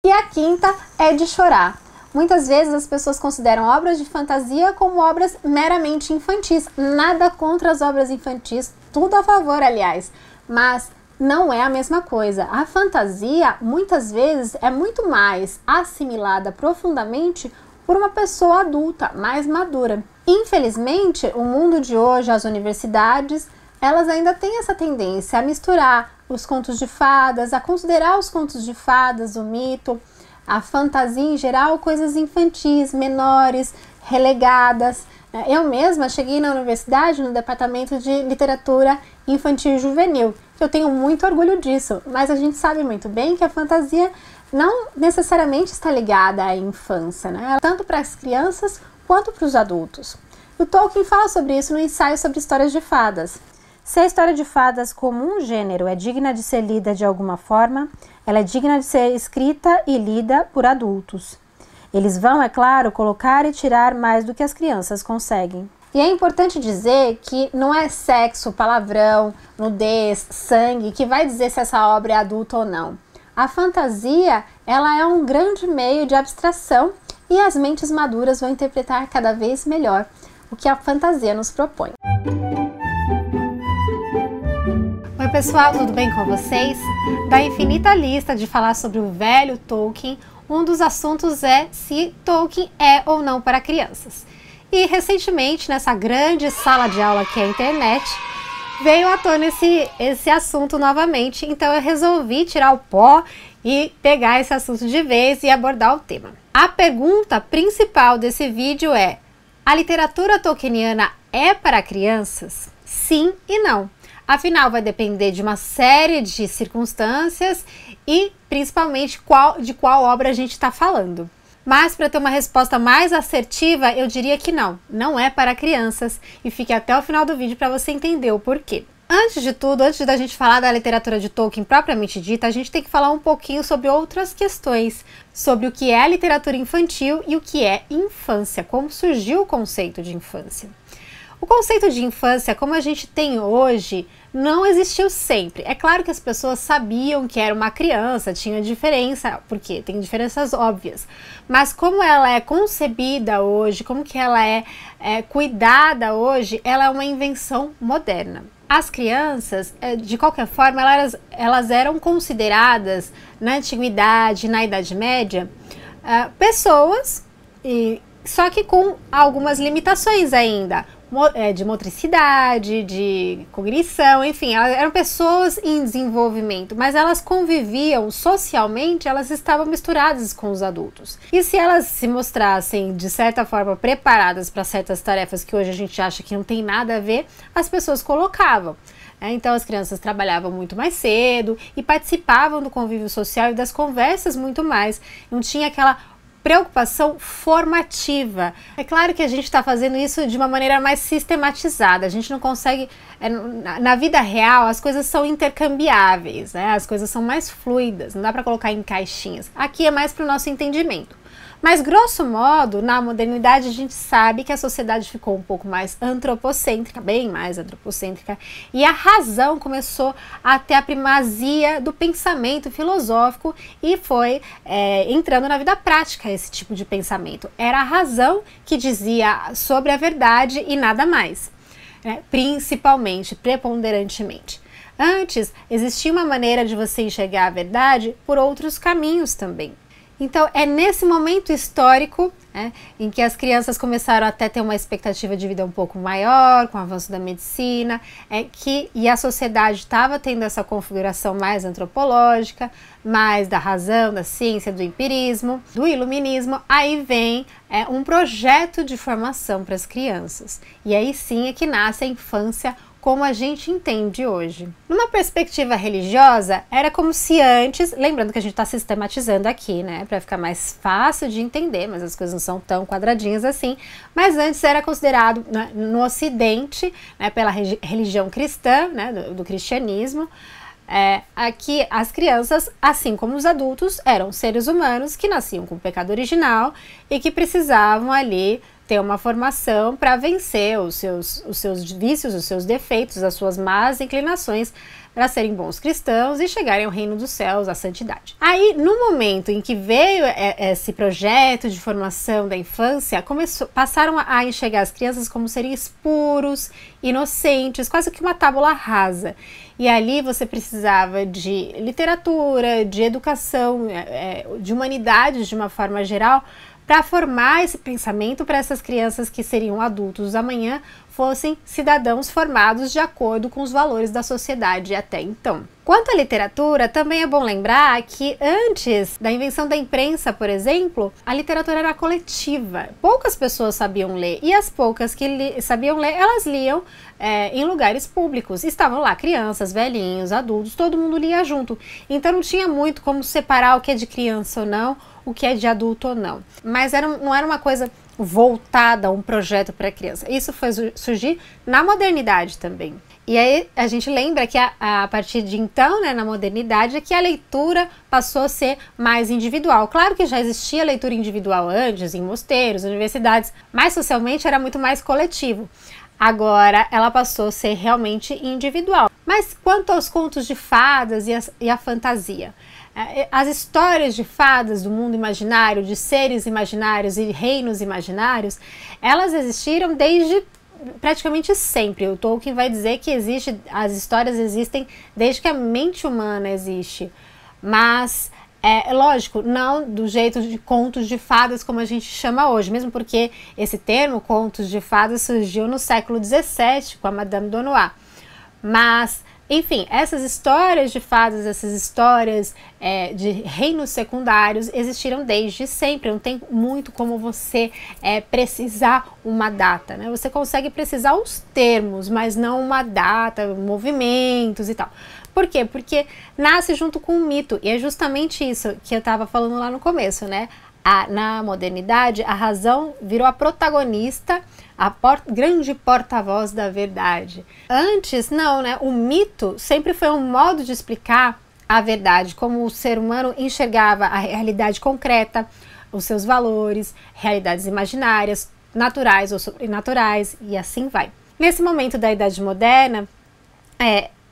E a quinta é de chorar. Muitas vezes as pessoas consideram obras de fantasia como obras meramente infantis. Nada contra as obras infantis, tudo a favor, aliás. Mas não é a mesma coisa. A fantasia, muitas vezes, é muito mais assimilada profundamente por uma pessoa adulta, mais madura. Infelizmente, o mundo de hoje, as universidades, elas ainda têm essa tendência a misturar os contos de fadas, a considerar os contos de fadas, o mito, a fantasia em geral, coisas infantis, menores, relegadas. Eu mesma cheguei na universidade no departamento de literatura infantil e juvenil. Eu tenho muito orgulho disso, mas a gente sabe muito bem que a fantasia não necessariamente está ligada à infância, né? Tanto para as crianças quanto para os adultos. O Tolkien fala sobre isso no ensaio sobre histórias de fadas. Se a história de fadas como um gênero é digna de ser lida de alguma forma, ela é digna de ser escrita e lida por adultos. Eles vão, é claro, colocar e tirar mais do que as crianças conseguem. E é importante dizer que não é sexo, palavrão, nudez, sangue que vai dizer se essa obra é adulta ou não. A fantasia, ela é um grande meio de abstração e as mentes maduras vão interpretar cada vez melhor o que a fantasia nos propõe. Oi pessoal, tudo bem com vocês? Da infinita lista de falar sobre o velho Tolkien, um dos assuntos é se Tolkien é ou não para crianças. E recentemente, nessa grande sala de aula que é a internet, veio à tona esse assunto novamente, então eu resolvi tirar o pó e pegar esse assunto de vez e abordar o tema. A pergunta principal desse vídeo é: a literatura tolkieniana é para crianças? Sim e não. Afinal, vai depender de uma série de circunstâncias e principalmente de qual obra a gente está falando. Mas para ter uma resposta mais assertiva, eu diria que não é para crianças, e fique até o final do vídeo para você entender o porquê. Antes de tudo, antes da gente falar da literatura de Tolkien propriamente dita, a gente tem que falar um pouquinho sobre outras questões, sobre o que é a literatura infantil e o que é infância, como surgiu o conceito de infância. O conceito de infância, como a gente tem hoje, não existiu sempre. É claro que as pessoas sabiam que era uma criança, tinha diferença, porque tem diferenças óbvias. Mas como ela é concebida hoje, como que ela é cuidada hoje, ela é uma invenção moderna. As crianças, de qualquer forma, elas eram consideradas na antiguidade, na Idade Média, pessoas, só que com algumas limitações ainda. De motricidade, de cognição, enfim, elas eram pessoas em desenvolvimento, mas elas conviviam socialmente, elas estavam misturadas com os adultos. E se elas se mostrassem, de certa forma, preparadas para certas tarefas que hoje a gente acha que não tem nada a ver, as pessoas colocavam. Então as crianças trabalhavam muito mais cedo e participavam do convívio social e das conversas muito mais. Não tinha aquela preocupação formativa. É claro que a gente está fazendo isso de uma maneira mais sistematizada, a gente não consegue, na vida real as coisas são intercambiáveis, né? As coisas são mais fluidas, não dá para colocar em caixinhas. Aqui é mais para o nosso entendimento. Mas, grosso modo, na modernidade a gente sabe que a sociedade ficou um pouco mais antropocêntrica, bem mais antropocêntrica, e a razão começou a ter a primazia do pensamento filosófico e foi entrando na vida prática esse tipo de pensamento. Era a razão que dizia sobre a verdade e nada mais, né? Principalmente, preponderantemente. Antes, existia uma maneira de você enxergar a verdade por outros caminhos também. Então, é nesse momento histórico, em que as crianças começaram até a ter uma expectativa de vida um pouco maior, com o avanço da medicina, e a sociedade estava tendo essa configuração mais antropológica, mais da razão, da ciência, do empirismo, do iluminismo, aí vem um projeto de formação para as crianças. E aí sim é que nasce a infância como a gente entende hoje. Numa perspectiva religiosa, era como se antes, lembrando que a gente está sistematizando aqui, né, para ficar mais fácil de entender, mas as coisas não são tão quadradinhas assim, mas antes era considerado, né, no Ocidente, né, pela religião cristã, né, do cristianismo, aqui as crianças, assim como os adultos, eram seres humanos que nasciam com o pecado original e que precisavam ali ter uma formação para vencer os seus vícios, os seus defeitos, as suas más inclinações, para serem bons cristãos e chegarem ao reino dos céus, à santidade. Aí, no momento em que veio esse projeto de formação da infância, passaram a enxergar as crianças como seres puros, inocentes, quase que uma tábula rasa. E ali você precisava de literatura, de educação, de humanidades de uma forma geral, para formar esse pensamento para essas crianças que seriam adultos amanhã, fossem cidadãos formados de acordo com os valores da sociedade até então. Quanto à literatura, também é bom lembrar que antes da invenção da imprensa, por exemplo, a literatura era coletiva. Poucas pessoas sabiam ler, e as poucas que sabiam ler, elas liam em lugares públicos. Estavam lá crianças, velhinhos, adultos, todo mundo lia junto. Então não tinha muito como separar o que é de criança ou não, o que é de adulto ou não. Mas não era uma coisa voltada a um projeto para criança. Isso foi surgir na modernidade também. E aí a gente lembra que a partir de então, né, na modernidade, é que a leitura passou a ser mais individual. Claro que já existia leitura individual antes, em mosteiros, universidades, mas socialmente era muito mais coletivo. Agora ela passou a ser realmente individual. Mas quanto aos contos de fadas e a fantasia? As histórias de fadas do mundo imaginário, de seres imaginários e reinos imaginários, elas existiram desde praticamente sempre. O Tolkien vai dizer que as histórias existem desde que a mente humana existe. Mas, lógico, não do jeito de contos de fadas como a gente chama hoje, mesmo porque esse termo, contos de fadas, surgiu no século XVII com a Madame Donois. Mas, enfim, essas histórias de fadas, essas histórias de reinos secundários existiram desde sempre. Não tem muito como você precisar uma data, né? Você consegue precisar os termos, mas não uma data, movimentos e tal. Por quê? Porque nasce junto com o mito, e é justamente isso que eu estava falando lá no começo, né? Na modernidade, a razão virou a protagonista, a grande porta-voz da verdade. Antes, não, né? O mito sempre foi um modo de explicar a verdade, como o ser humano enxergava a realidade concreta, os seus valores, realidades imaginárias, naturais ou sobrenaturais, e assim vai. Nesse momento da Idade Moderna,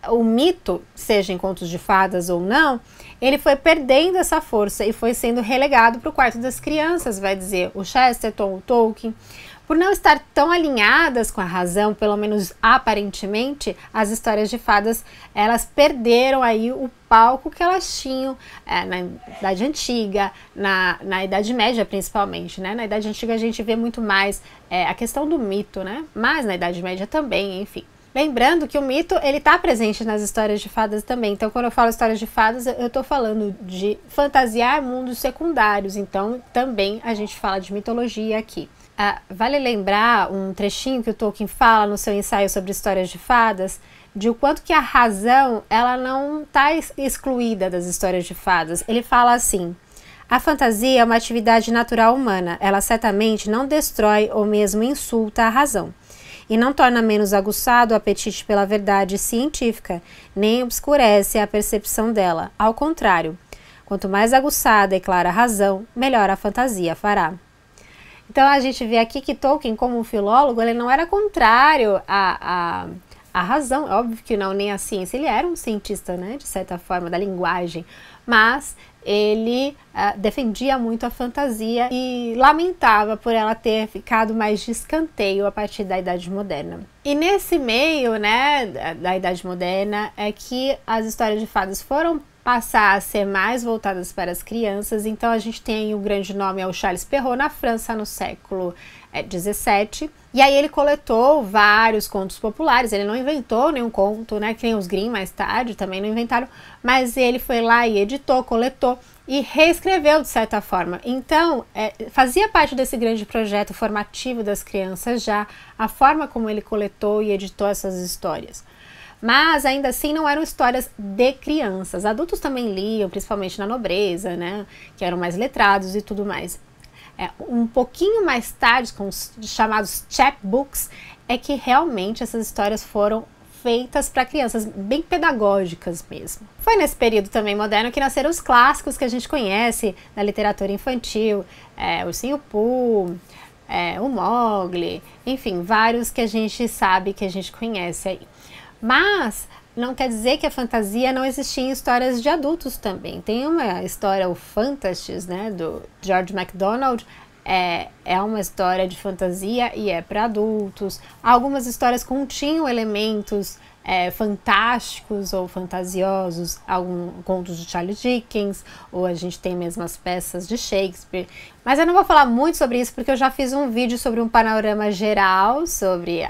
o mito, seja em contos de fadas ou não, ele foi perdendo essa força e foi sendo relegado para o quarto das crianças, vai dizer o Chesterton, o Tolkien. Por não estar tão alinhadas com a razão, pelo menos aparentemente, as histórias de fadas, elas perderam aí o palco que elas tinham na Idade Antiga, na Idade Média principalmente, né? Na Idade Antiga a gente vê muito mais a questão do mito, né? Mas na Idade Média também, enfim. Lembrando que o mito, ele está presente nas histórias de fadas também. Então, quando eu falo histórias de fadas, eu estou falando de fantasiar mundos secundários. Então, também a gente fala de mitologia aqui. Vale lembrar um trechinho que o Tolkien fala no seu ensaio sobre histórias de fadas, de o quanto que a razão, ela não está excluída das histórias de fadas. Ele fala assim: a fantasia é uma atividade natural humana. Ela certamente não destrói ou mesmo insulta a razão. E não torna menos aguçado o apetite pela verdade científica, nem obscurece a percepção dela. Ao contrário, quanto mais aguçada e clara a razão, melhor a fantasia fará. Então a gente vê aqui que Tolkien, como um filólogo, ele não era contrário à razão, óbvio que não, nem à ciência. Ele era um cientista, né, de certa forma, da linguagem, mas ele defendia muito a fantasia e lamentava por ela ter ficado mais de escanteio a partir da Idade Moderna. E nesse meio, né, da Idade Moderna, é que as histórias de fadas foram passar a ser mais voltadas para as crianças. Então a gente tem o grande nome, é o Charles Perrault, na França, no século XVII. E aí ele coletou vários contos populares. Ele não inventou nenhum conto, né, que nem os Grimm mais tarde também não inventaram, mas ele foi lá e editou, coletou e reescreveu de certa forma. Então fazia parte desse grande projeto formativo das crianças já a forma como ele coletou e editou essas histórias. Mas ainda assim não eram histórias de crianças. Adultos também liam, principalmente na nobreza, né, que eram mais letrados e tudo mais. Um pouquinho mais tarde, com os chamados chapbooks, é que realmente essas histórias foram feitas para crianças, bem pedagógicas mesmo. Foi nesse período também moderno que nasceram os clássicos que a gente conhece da literatura infantil, Ursinho Pooh, o Mowgli, enfim, vários que a gente sabe, que a gente conhece aí. Mas não quer dizer que a fantasia não existia em histórias de adultos também. Tem uma história, o Fantasties, né, do George MacDonald, é uma história de fantasia e é para adultos. Algumas histórias continham elementos fantásticos ou fantasiosos, alguns contos de Charles Dickens, ou a gente tem mesmo as peças de Shakespeare. Mas eu não vou falar muito sobre isso porque eu já fiz um vídeo sobre um panorama geral sobre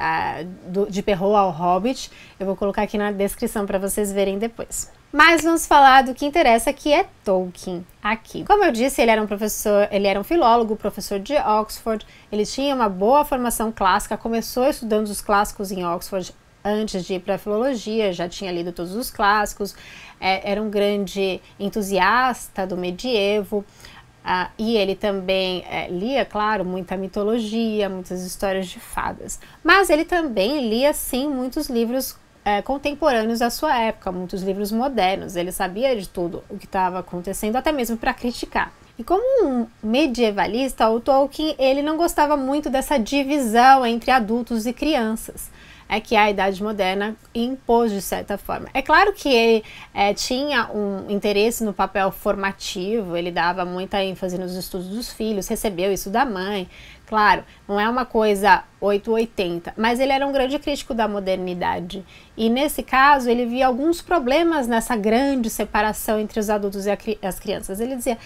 de Perrault ao Hobbit. Eu vou colocar aqui na descrição para vocês verem depois. Mas vamos falar do que interessa, que é Tolkien aqui. Como eu disse, ele era um professor, ele era um filólogo, professor de Oxford. Ele tinha uma boa formação clássica, começou estudando os clássicos em Oxford antes de ir para a filologia, já tinha lido todos os clássicos, era um grande entusiasta do medievo, e ele também lia, claro, muita mitologia, muitas histórias de fadas. Mas ele também lia, sim, muitos livros contemporâneos da sua época, muitos livros modernos. Ele sabia de tudo o que estava acontecendo, até mesmo para criticar. E como um medievalista, o Tolkien ele não gostava muito dessa divisão entre adultos e crianças, que a Idade Moderna impôs de certa forma. É claro que ele tinha um interesse no papel formativo, ele dava muita ênfase nos estudos dos filhos, recebeu isso da mãe. Claro, não é uma coisa 880, mas ele era um grande crítico da modernidade. E nesse caso, ele via alguns problemas nessa grande separação entre os adultos e as crianças. Ele dizia,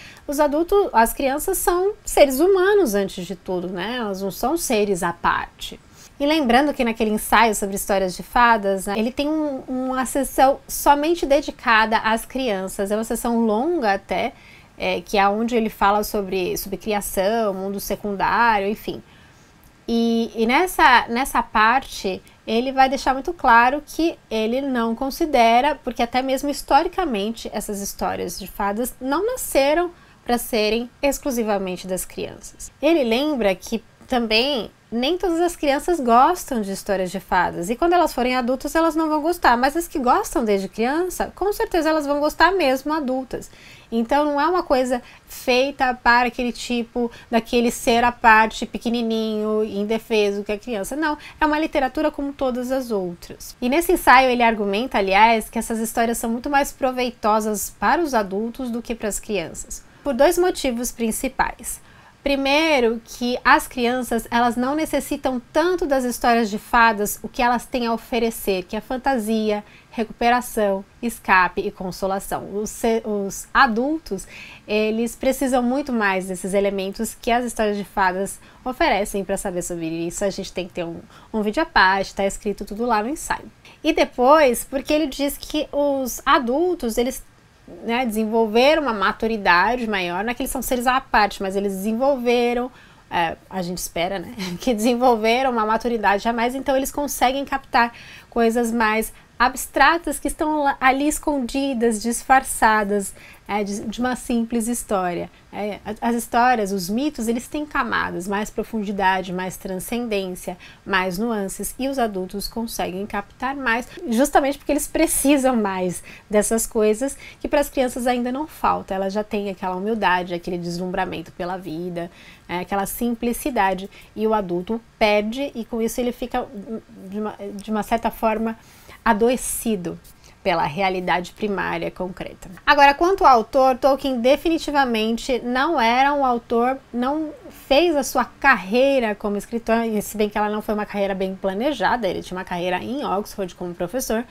as crianças são seres humanos antes de tudo, né? Elas não são seres à parte. E lembrando que naquele ensaio sobre histórias de fadas, ele tem uma sessão somente dedicada às crianças. É uma sessão longa até, que é onde ele fala sobre criação, mundo secundário, enfim. E nessa parte, ele vai deixar muito claro que ele não considera, porque até mesmo historicamente, essas histórias de fadas não nasceram para serem exclusivamente das crianças. Ele lembra que também nem todas as crianças gostam de histórias de fadas, e quando elas forem adultas elas não vão gostar, mas as que gostam desde criança, com certeza elas vão gostar mesmo adultas. Então não é uma coisa feita para aquele tipo, daquele ser à parte, pequenininho, indefeso que é criança, não, é uma literatura como todas as outras. E nesse ensaio ele argumenta, aliás, que essas histórias são muito mais proveitosas para os adultos do que para as crianças, por dois motivos principais. Primeiro, que as crianças, elas não necessitam tanto das histórias de fadas, o que elas têm a oferecer, que é fantasia, recuperação, escape e consolação. Os adultos, eles precisam muito mais desses elementos que as histórias de fadas oferecem. Para saber sobre isso, a gente tem que ter um vídeo à parte, está escrito tudo lá no ensaio. E depois, porque ele diz que os adultos, eles desenvolveram uma maturidade maior, não é que eles são seres à parte, mas eles desenvolveram, a gente espera, né, que desenvolveram uma maturidade a mais, então eles conseguem captar coisas mais abstratas que estão ali escondidas, disfarçadas de uma simples história. As histórias, os mitos, eles têm camadas, mais profundidade, mais transcendência, mais nuances, e os adultos conseguem captar mais, justamente porque eles precisam mais dessas coisas que para as crianças ainda não falta. Elas já têm aquela humildade, aquele deslumbramento pela vida, aquela simplicidade, e o adulto perde, e com isso ele fica de uma certa forma adoecido pela realidade primária concreta. Agora, quanto ao autor, Tolkien definitivamente não era um autor, não fez a sua carreira como escritor, se bem que ela não foi uma carreira bem planejada, ele tinha uma carreira em Oxford como professor,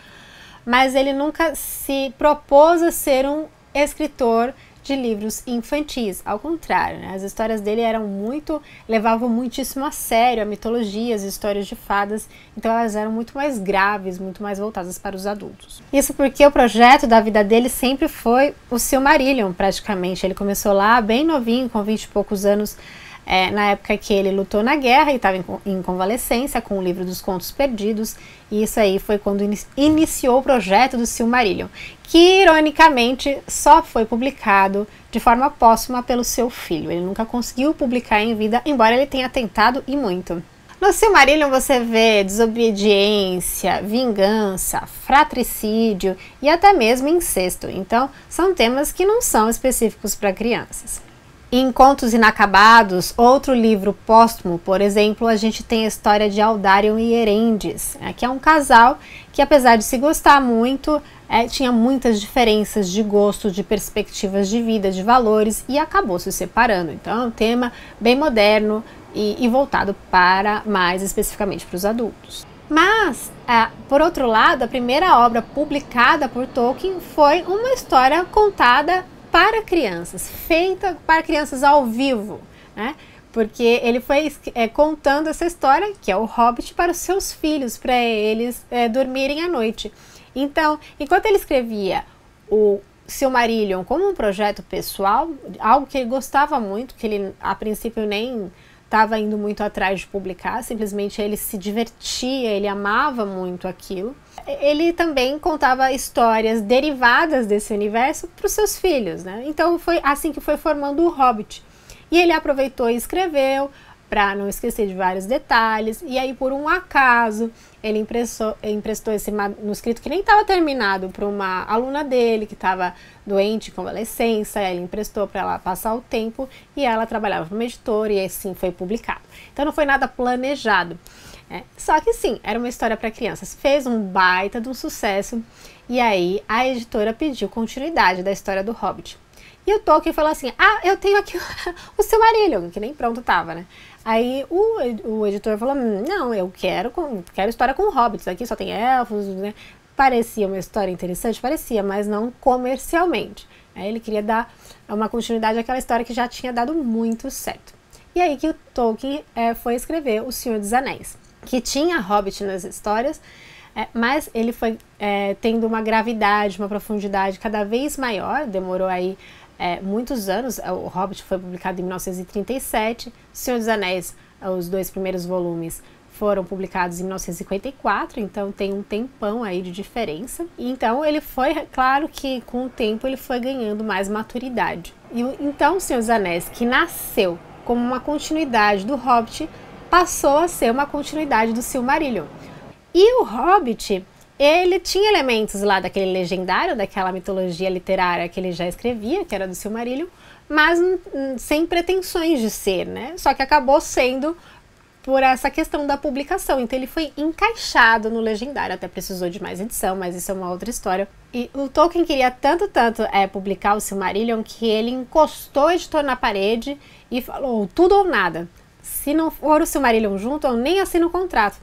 mas ele nunca se propôs a ser um escritor de livros infantis, ao contrário, né? As histórias dele levavam muitíssimo a sério a mitologia, as histórias de fadas, então elas eram muito mais graves, muito mais voltadas para os adultos. Isso porque o projeto da vida dele sempre foi o Silmarillion, praticamente. Ele começou lá bem novinho, com 20 e poucos anos, na época que ele lutou na guerra e estava em convalescência com o livro dos Contos Perdidos, e isso aí foi quando iniciou o projeto do Silmarillion, que ironicamente só foi publicado de forma póstuma pelo seu filho. Ele nunca conseguiu publicar em vida, embora ele tenha tentado e muito. No Silmarillion você vê desobediência, vingança, fratricídio e até mesmo incesto, então são temas que não são específicos para crianças. Em Contos Inacabados, outro livro póstumo, por exemplo, a gente tem a história de Aldarion e Erendis, que é um casal que, apesar de se gostar muito, tinha muitas diferenças de gosto, de perspectivas de vida, de valores, e acabou se separando. Então é um tema bem moderno e voltado para, mais especificamente, para os adultos. Mas, por outro lado, a primeira obra publicada por Tolkien foi uma história contada para crianças, feita para crianças ao vivo, né? Porque ele foi contando essa história, que é o Hobbit, para os seus filhos, para eles dormirem à noite. Então, enquanto ele escrevia o Silmarillion como um projeto pessoal, algo que ele gostava muito, que ele a princípio nem estava indo muito atrás de publicar, simplesmente ele se divertia, ele amava muito aquilo. Ele também contava histórias derivadas desse universo para os seus filhos, né? Então foi assim que foi formando o Hobbit. E ele aproveitou e escreveu, para não esquecer de vários detalhes, e aí por um acaso ele emprestou esse manuscrito que nem estava terminado para uma aluna dele que estava doente, convalescença. Ele emprestou para ela passar o tempo e ela trabalhava para uma editora e assim foi publicado. Então não foi nada planejado. Só que sim, era uma história para crianças, fez um baita de um sucesso e aí a editora pediu continuidade da história do Hobbit. E o Tolkien falou assim, eu tenho aqui o Silmarillion, que nem pronto tava, né? Aí o editor falou, não, eu quero história com hobbits, aqui só tem elfos, né? Parecia uma história interessante, parecia, mas não comercialmente. Aí ele queria dar uma continuidade àquela história que já tinha dado muito certo. E aí que o Tolkien foi escrever O Senhor dos Anéis, que tinha hobbit nas histórias, mas ele foi tendo uma gravidade, uma profundidade cada vez maior, demorou aí muitos anos. O Hobbit foi publicado em 1937, O Senhor dos Anéis, os 2 primeiros volumes, foram publicados em 1954, então tem um tempão aí de diferença. Então ele foi, claro que com o tempo ele foi ganhando mais maturidade. E então O Senhor dos Anéis, que nasceu como uma continuidade do Hobbit, passou a ser uma continuidade do Silmarillion. E o Hobbit, ele tinha elementos lá daquele legendário, daquela mitologia literária que ele já escrevia, que era do Silmarillion, mas sem pretensões de ser, né? Só que acabou sendo por essa questão da publicação. Então ele foi encaixado no legendário, até precisou de mais edição, mas isso é uma outra história. E o Tolkien queria tanto publicar o Silmarillion que ele encostou o editor na parede e falou, tudo ou nada. Se não for o Silmarillion junto, eu nem assino o contrato.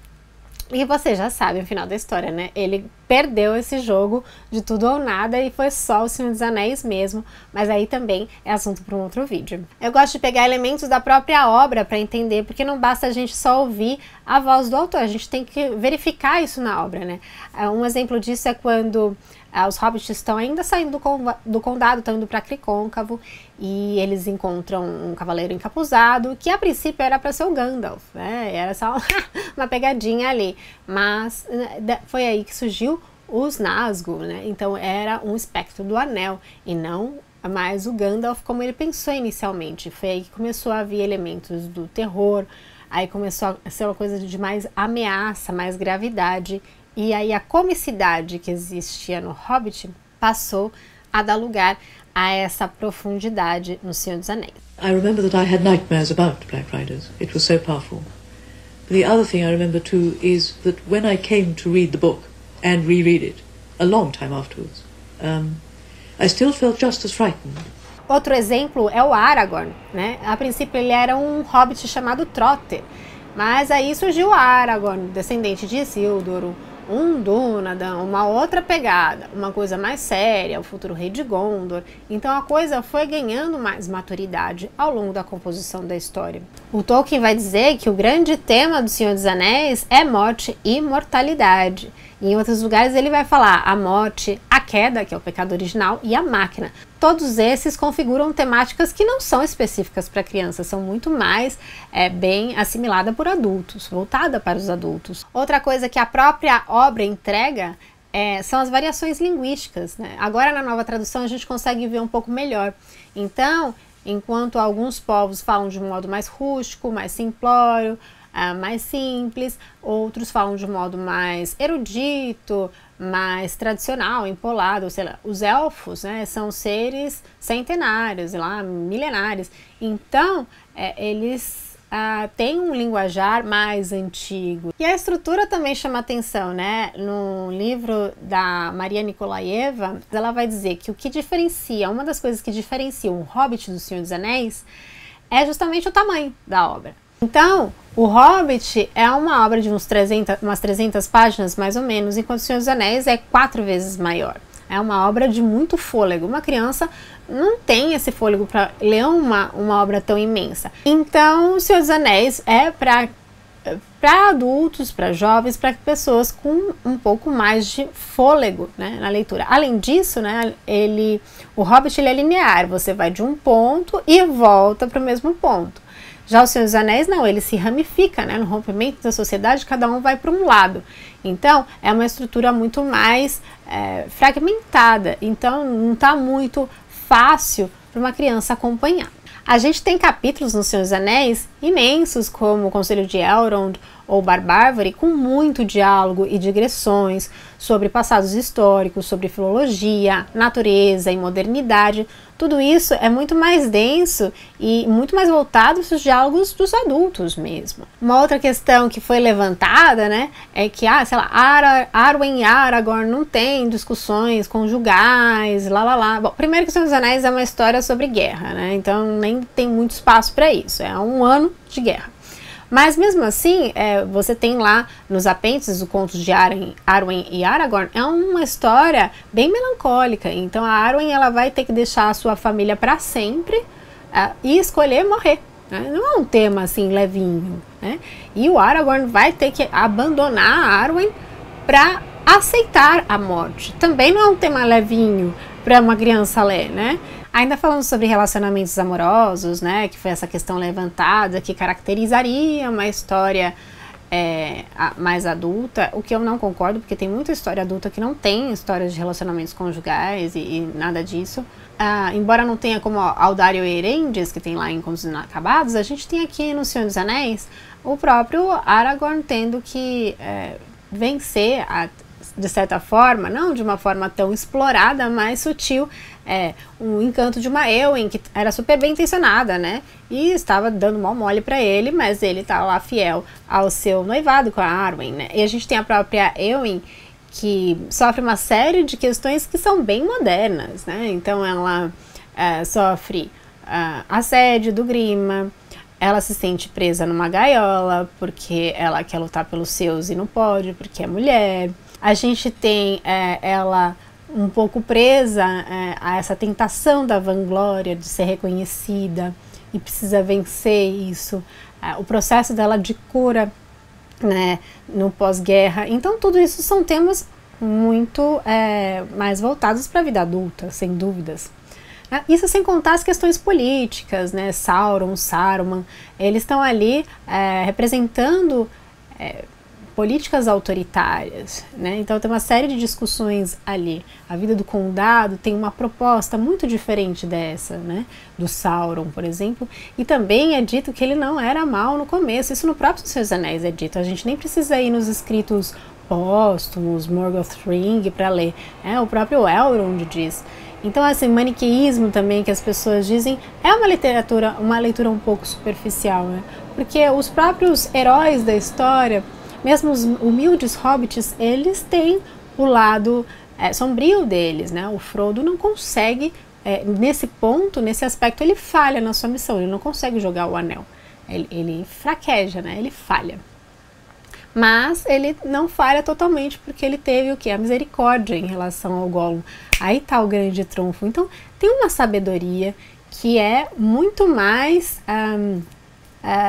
E você já sabe o final da história, né? Ele perdeu esse jogo de tudo ou nada e foi só o Senhor dos Anéis mesmo, mas aí também é assunto para um outro vídeo. Eu gosto de pegar elementos da própria obra para entender, porque não basta a gente só ouvir a voz do autor, a gente tem que verificar isso na obra, né? Um exemplo disso é quando os hobbits estão ainda saindo do condado, estão indo para Cricôncavo e eles encontram um cavaleiro encapuzado que a princípio era para ser o Gandalf, né? Era só uma pegadinha ali, mas foi aí que surgiu os Nazgûl, né? Então era um espectro do anel e não mais o Gandalf como ele pensou inicialmente. Foi aí que começou a vir elementos do terror, aí começou a ser uma coisa de mais ameaça, mais gravidade. E aí a comicidade que existia no Hobbit passou a dar lugar a essa profundidade no Senhor dos Anéis. I remember that I had nightmares about Black Riders. It was so powerful. The other thing I remember too is that when I came to read the book and reread it a long time afterwards, I still felt just as frightened. Outro exemplo é o Aragorn, né? A princípio ele era um hobbit chamado Trotter, mas aí surgiu o Aragorn, descendente de Isildur, um Dúnadan, uma outra pegada, uma coisa mais séria, o futuro rei de Gondor. Então a coisa foi ganhando mais maturidade ao longo da composição da história. O Tolkien vai dizer que o grande tema do Senhor dos Anéis é morte e mortalidade. Em outros lugares ele vai falar a morte, a queda, que é o pecado original, e a máquina. Todos esses configuram temáticas que não são específicas para crianças, são muito mais bem assimilada por adultos, voltada para os adultos. Outra coisa que a própria obra entrega são as variações linguísticas, né? Agora na nova tradução a gente consegue ver um pouco melhor. Então, enquanto alguns povos falam de um modo mais rústico, mais simplório, mais simples, outros falam de um modo mais erudito, mais tradicional, empolado, sei lá. Os elfos, né, são seres centenários, lá, milenares, então eles têm um linguajar mais antigo. E a estrutura também chama atenção, né? No livro da Maria Nikolaeva, ela vai dizer que o que diferencia, uma das coisas que diferencia o Hobbit do Senhor dos Anéis é justamente o tamanho da obra. Então, o Hobbit é uma obra de umas 300 páginas, mais ou menos, enquanto o Senhor dos Anéis é 4 vezes maior. É uma obra de muito fôlego. Uma criança não tem esse fôlego para ler uma obra tão imensa. Então, o Senhor dos Anéis é para adultos, para jovens, para pessoas com um pouco mais de fôlego, né, na leitura. Além disso, né, o Hobbit ele é linear. Você vai de um ponto e volta para o mesmo ponto. Já o Senhor dos Anéis, não, ele se ramifica, né? No rompimento da sociedade, cada um vai para um lado. Então, é uma estrutura muito mais fragmentada. Então, não está muito fácil para uma criança acompanhar. A gente tem capítulos no Senhor dos Anéis imensos, como o Conselho de Elrond ou Barbárvore, com muito diálogo e digressões sobre passados históricos, sobre filologia, natureza e modernidade. Tudo isso é muito mais denso e muito mais voltado para os diálogos dos adultos mesmo. Uma outra questão que foi levantada, né, é que, sei lá, Arwen e Aragorn não tem discussões conjugais, Bom, primeiro que o Senhor dos Anéis é uma história sobre guerra, né, então nem tem muito espaço para isso, é um ano de guerra. Mas mesmo assim, você tem lá nos apêndices o conto de Arwen e Aragorn, é uma história bem melancólica. Então a Arwen ela vai ter que deixar a sua família para sempre e escolher morrer. Né? Não é um tema assim levinho. Né? E o Aragorn vai ter que abandonar a Arwen para aceitar a morte. Também não é um tema levinho para uma criança ler, né? Ainda falando sobre relacionamentos amorosos, né, que foi essa questão levantada, que caracterizaria uma história mais adulta, o que eu não concordo, porque tem muita história adulta que não tem histórias de relacionamentos conjugais e nada disso. Embora não tenha como Aldário e Erendis, que tem lá em Contos Inacabados, a gente tem aqui no Senhor dos Anéis o próprio Aragorn tendo que vencer, de certa forma, não de uma forma tão explorada, mas sutil, um encanto de uma Éowyn que era super bem intencionada, né? E estava dando mal mole para ele, mas ele estava lá fiel ao seu noivado com a Arwen, né? E a gente tem a própria Éowyn que sofre uma série de questões que são bem modernas, né? Então ela sofre assédio do Grima, ela se sente presa numa gaiola porque ela quer lutar pelos seus e não pode porque é mulher. A gente tem ela um pouco presa a essa tentação da vanglória, de ser reconhecida e precisa vencer isso. O processo dela de cura, né, no pós-guerra. Então tudo isso são temas muito mais voltados para a vida adulta, sem dúvidas. Isso sem contar as questões políticas, né? Sauron, Saruman, eles estão ali representando políticas autoritárias, né? Então tem uma série de discussões ali. A vida do condado tem uma proposta muito diferente dessa, né? Do Sauron, por exemplo. E também é dito que ele não era mau no começo. Isso no próprio Senhor dos Anéis é dito. A gente nem precisa ir nos escritos póstumos, Morgoth Ring para ler. O próprio Elrond diz. Então, assim, maniqueísmo também, que as pessoas dizem, é uma leitura um pouco superficial, né? Porque os próprios heróis da história, mesmo os humildes hobbits, eles têm o lado sombrio deles, né? O Frodo não consegue, nesse ponto, nesse aspecto, ele falha na sua missão, ele não consegue jogar o anel. Ele fraqueja, né? Ele falha. Mas ele não falha totalmente porque ele teve o que? A misericórdia em relação ao Gollum. Aí tá o grande trunfo. Então tem uma sabedoria que é muito mais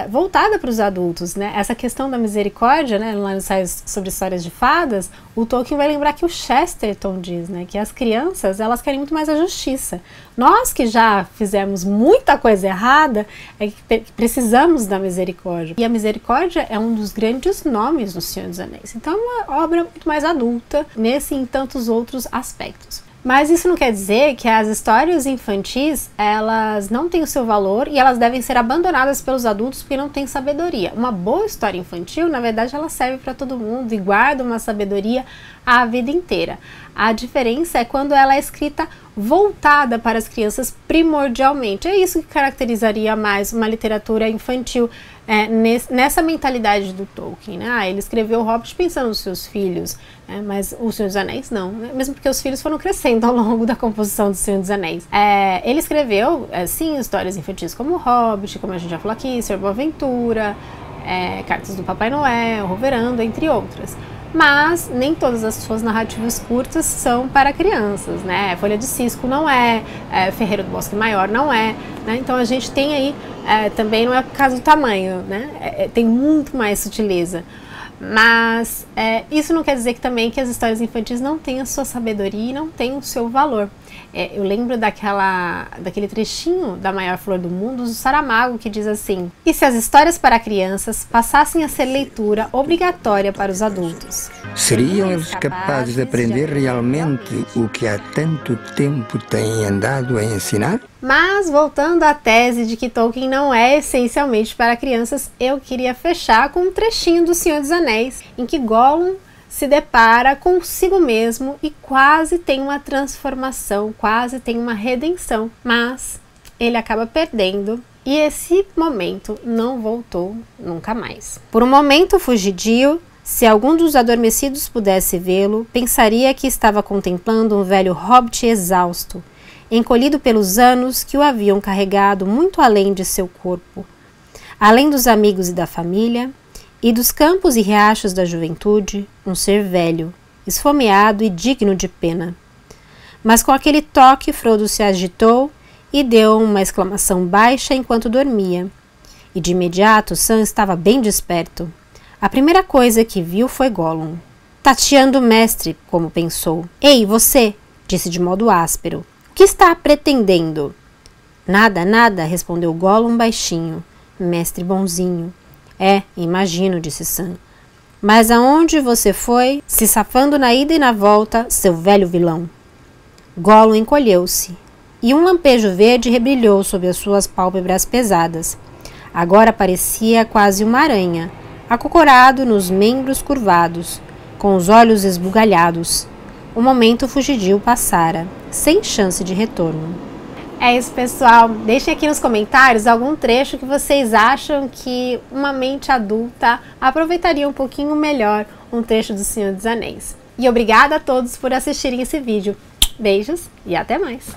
voltada para os adultos, né? Essa questão da misericórdia, né? Lá no Ensaios sobre Histórias de Fadas, o Tolkien vai lembrar que o Chesterton diz, né? Que as crianças, elas querem muito mais a justiça. Nós que já fizemos muita coisa errada, é que precisamos da misericórdia. E a misericórdia é um dos grandes nomes do Senhor dos Anéis. Então é uma obra muito mais adulta, nesse e em tantos outros aspectos. Mas isso não quer dizer que as histórias infantis, elas não têm o seu valor e elas devem ser abandonadas pelos adultos porque não têm sabedoria. Uma boa história infantil, na verdade, ela serve para todo mundo e guarda uma sabedoria a vida inteira. A diferença é quando ela é escrita voltada para as crianças primordialmente. É isso que caracterizaria mais uma literatura infantil, nessa mentalidade do Tolkien, né? Ele escreveu o Hobbit pensando nos seus filhos, mas o Senhor dos Anéis não, né? Mesmo porque os filhos foram crescendo ao longo da composição do Senhor dos Anéis. Ele escreveu, sim, histórias infantis como o Hobbit, como a gente já falou aqui, Senhor Boaventura, Cartas do Papai Noel, Roverando, entre outras. Mas nem todas as suas narrativas curtas são para crianças, né? Folha de Cisco não Ferreiro do Bosque Maior não né? Então a gente tem aí, também não é por causa do tamanho, né? Tem muito mais sutileza. Mas isso não quer dizer que também que as histórias infantis não tenham a sua sabedoria e não tenham o seu valor. Eu lembro daquele trechinho da Maior Flor do Mundo, do Saramago, que diz assim: e se as histórias para crianças passassem a ser leitura obrigatória para os adultos? Seriam eles capazes de aprender realmente o que há tanto tempo têm andado a ensinar? Mas, voltando à tese de que Tolkien não é essencialmente para crianças, eu queria fechar com um trechinho do Senhor dos Anéis, em que Gollum se depara consigo mesmo e quase tem uma transformação, quase tem uma redenção, mas ele acaba perdendo e esse momento não voltou nunca mais. Por um momento fugidio, se algum dos adormecidos pudesse vê-lo, pensaria que estava contemplando um velho hobbit exausto, encolhido pelos anos que o haviam carregado muito além de seu corpo, além dos amigos e da família, e dos campos e riachos da juventude, um ser velho, esfomeado e digno de pena. Mas com aquele toque Frodo se agitou e deu uma exclamação baixa enquanto dormia. E de imediato Sam estava bem desperto. A primeira coisa que viu foi Gollum. Tateando o mestre, como pensou. Ei, você! Disse de modo áspero. O que está pretendendo? Nada, nada, respondeu Gollum baixinho. Mestre bonzinho. Imagino, disse Sam. Mas aonde você foi, se safando na ida e na volta, seu velho vilão? Gollum encolheu-se, e um lampejo verde rebrilhou sob as suas pálpebras pesadas. Agora parecia quase uma aranha, acocorado nos membros curvados, com os olhos esbugalhados. O momento fugidio passara, sem chance de retorno. É isso, pessoal. Deixem aqui nos comentários algum trecho que vocês acham que uma mente adulta aproveitaria um pouquinho melhor um trecho do Senhor dos Anéis. E obrigada a todos por assistirem esse vídeo. Beijos e até mais!